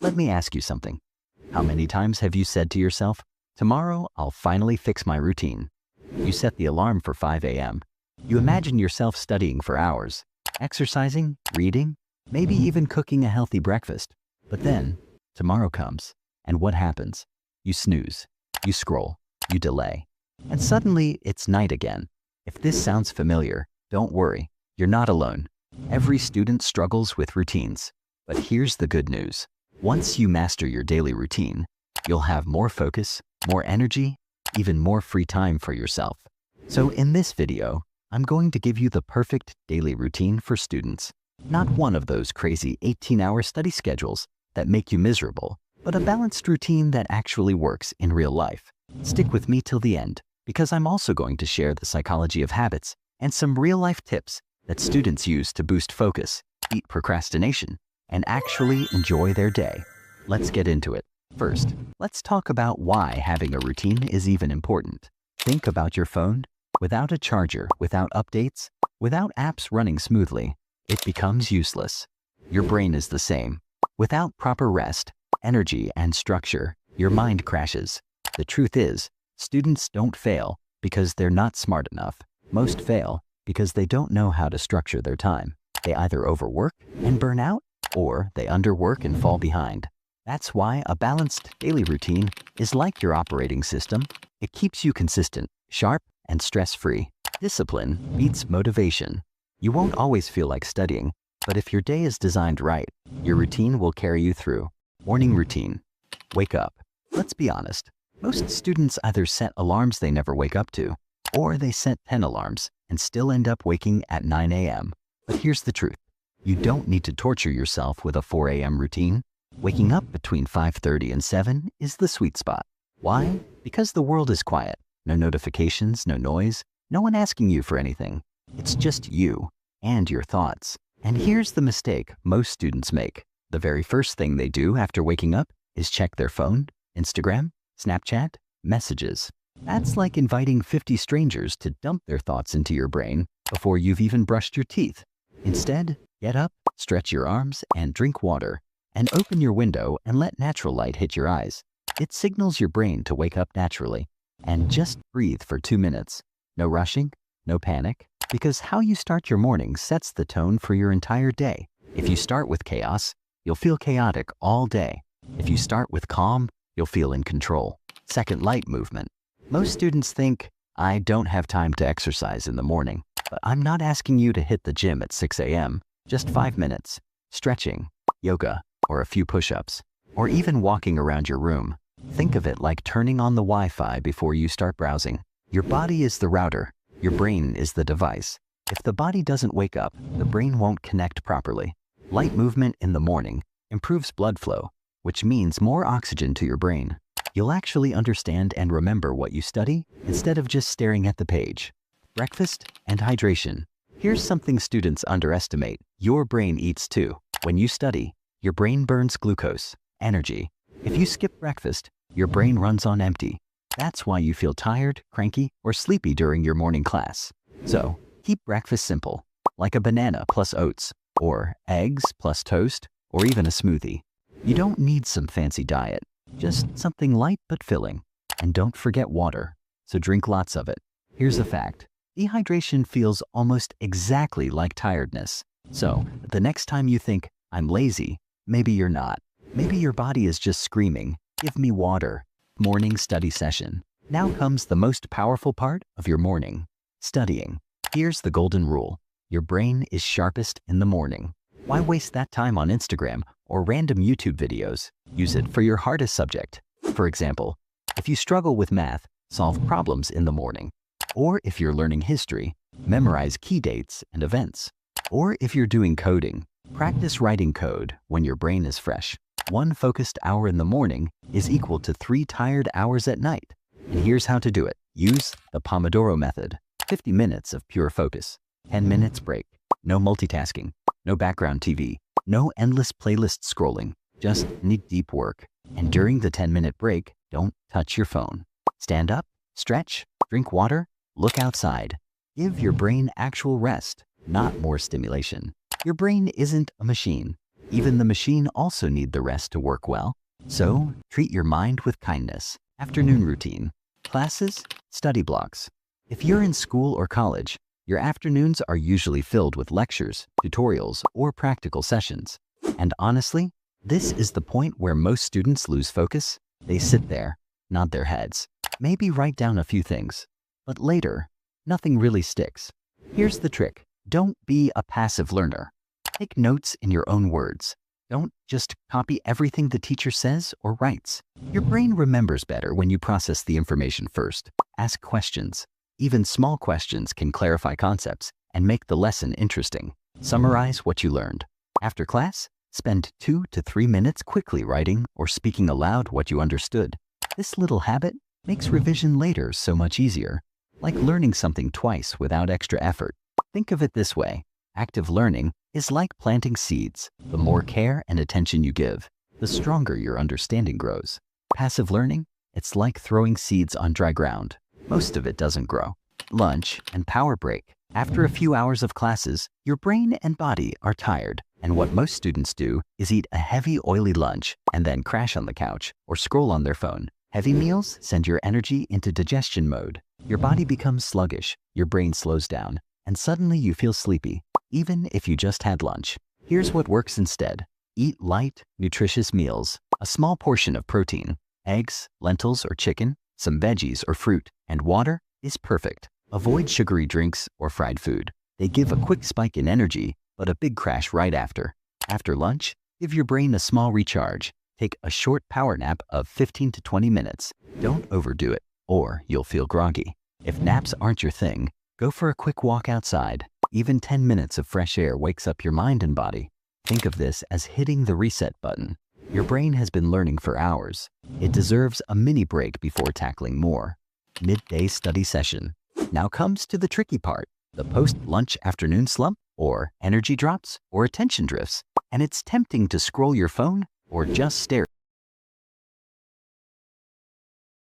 Let me ask you something. How many times have you said to yourself, "Tomorrow, I'll finally fix my routine"? You set the alarm for 5 a.m. You imagine yourself studying for hours, exercising, reading, maybe even cooking a healthy breakfast. But then, tomorrow comes, and what happens? You snooze, you scroll, you delay, and suddenly it's night again. If this sounds familiar, don't worry, you're not alone. Every student struggles with routines. But here's the good news. Once you master your daily routine, you'll have more focus, more energy, even more free time for yourself. So in this video, I'm going to give you the perfect daily routine for students. Not one of those crazy 18-hour study schedules that make you miserable, but a balanced routine that actually works in real life. Stick with me till the end, because I'm also going to share the psychology of habits and some real-life tips that students use to boost focus, beat procrastination, and actually enjoy their day. Let's get into it. First, let's talk about why having a routine is even important. Think about your phone. Without a charger, without updates, without apps running smoothly, it becomes useless. Your brain is the same. Without proper rest, energy, and structure, your mind crashes. The truth is, students don't fail because they're not smart enough. Most fail because they don't know how to structure their time. They either overwork and burn out, or they underwork and fall behind. That's why a balanced daily routine is like your operating system. It keeps you consistent, sharp, and stress-free. Discipline beats motivation. You won't always feel like studying, but if your day is designed right, your routine will carry you through. Morning routine. Wake up. Let's be honest. Most students either set alarms they never wake up to, or they set 10 alarms and still end up waking at 9 a.m. But here's the truth. You don't need to torture yourself with a 4 a.m. routine. Waking up between 5:30 and 7 is the sweet spot. Why? Because the world is quiet. No notifications, no noise, no one asking you for anything. It's just you and your thoughts. And here's the mistake most students make. The very first thing they do after waking up is check their phone, Instagram, Snapchat, messages. That's like inviting 50 strangers to dump their thoughts into your brain before you've even brushed your teeth. Instead, get up, stretch your arms, and drink water. And open your window and let natural light hit your eyes. It signals your brain to wake up naturally. And just breathe for 2 minutes. No rushing, no panic, because how you start your morning sets the tone for your entire day. If you start with chaos, you'll feel chaotic all day. If you start with calm, you'll feel in control. Second, light movement. Most students think, I don't have time to exercise in the morning, but I'm not asking you to hit the gym at 6 a.m. Just 5 minutes. Stretching, yoga, or a few push-ups, or even walking around your room. Think of it like turning on the Wi-Fi before you start browsing. Your body is the router. Your brain is the device. If the body doesn't wake up, the brain won't connect properly. Light movement in the morning improves blood flow, which means more oxygen to your brain. You'll actually understand and remember what you study instead of just staring at the page. Breakfast and hydration. Here's something students underestimate. Your brain eats too. When you study, your brain burns glucose, energy. If you skip breakfast, your brain runs on empty. That's why you feel tired, cranky, or sleepy during your morning class. So, keep breakfast simple, like a banana plus oats, or eggs plus toast, or even a smoothie. You don't need some fancy diet, just something light but filling. And don't forget water, so drink lots of it. Here's a fact. Dehydration feels almost exactly like tiredness. So, the next time you think, I'm lazy, maybe you're not. Maybe your body is just screaming, give me water. Morning study session. Now comes the most powerful part of your morning, studying. Here's the golden rule. Your brain is sharpest in the morning. Why waste that time on Instagram or random YouTube videos? Use it for your hardest subject. For example, if you struggle with math, solve problems in the morning. Or if you're learning history, memorize key dates and events. Or if you're doing coding, practice writing code when your brain is fresh. 1 focused hour in the morning is equal to 3 tired hours at night. And here's how to do it. Use the Pomodoro method. 50 minutes of pure focus. 10 minutes break. No multitasking. No background TV. No endless playlist scrolling. Just deep work. And during the 10-minute break, don't touch your phone. Stand up, stretch, drink water, look outside. Give your brain actual rest, not more stimulation. Your brain isn't a machine. Even the machine also need the rest to work well. So, treat your mind with kindness. Afternoon routine. Classes, study blocks. If you're in school or college, your afternoons are usually filled with lectures, tutorials, or practical sessions. And honestly, this is the point where most students lose focus. They sit there, nod their heads, maybe write down a few things. But later, nothing really sticks. Here's the trick. Don't be a passive learner. Take notes in your own words. Don't just copy everything the teacher says or writes. Your brain remembers better when you process the information first. Ask questions. Even small questions can clarify concepts and make the lesson interesting. Summarize what you learned. After class, spend 2 to 3 minutes quickly writing or speaking aloud what you understood. This little habit makes revision later so much easier, like learning something twice without extra effort. Think of it this way. Active learning is like planting seeds. The more care and attention you give, the stronger your understanding grows. Passive learning, it's like throwing seeds on dry ground. Most of it doesn't grow. Lunch and power break. After a few hours of classes, your brain and body are tired, and what most students do is eat a heavy, oily lunch and then crash on the couch or scroll on their phone. Heavy meals send your energy into digestion mode. Your body becomes sluggish, your brain slows down, and suddenly you feel sleepy, even if you just had lunch. Here's what works instead. Eat light, nutritious meals. A small portion of protein, eggs, lentils or chicken, some veggies or fruit, and water is perfect. Avoid sugary drinks or fried food. They give a quick spike in energy, but a big crash right after. After lunch, give your brain a small recharge. Take a short power nap of 15 to 20 minutes. Don't overdo it, or you'll feel groggy. If naps aren't your thing, go for a quick walk outside. Even 10 minutes of fresh air wakes up your mind and body. Think of this as hitting the reset button. Your brain has been learning for hours. It deserves a mini break before tackling more. Midday study session. Now comes to the tricky part, the post-lunch afternoon slump, or energy drops, or attention drifts. And it's tempting to scroll your phone or just stare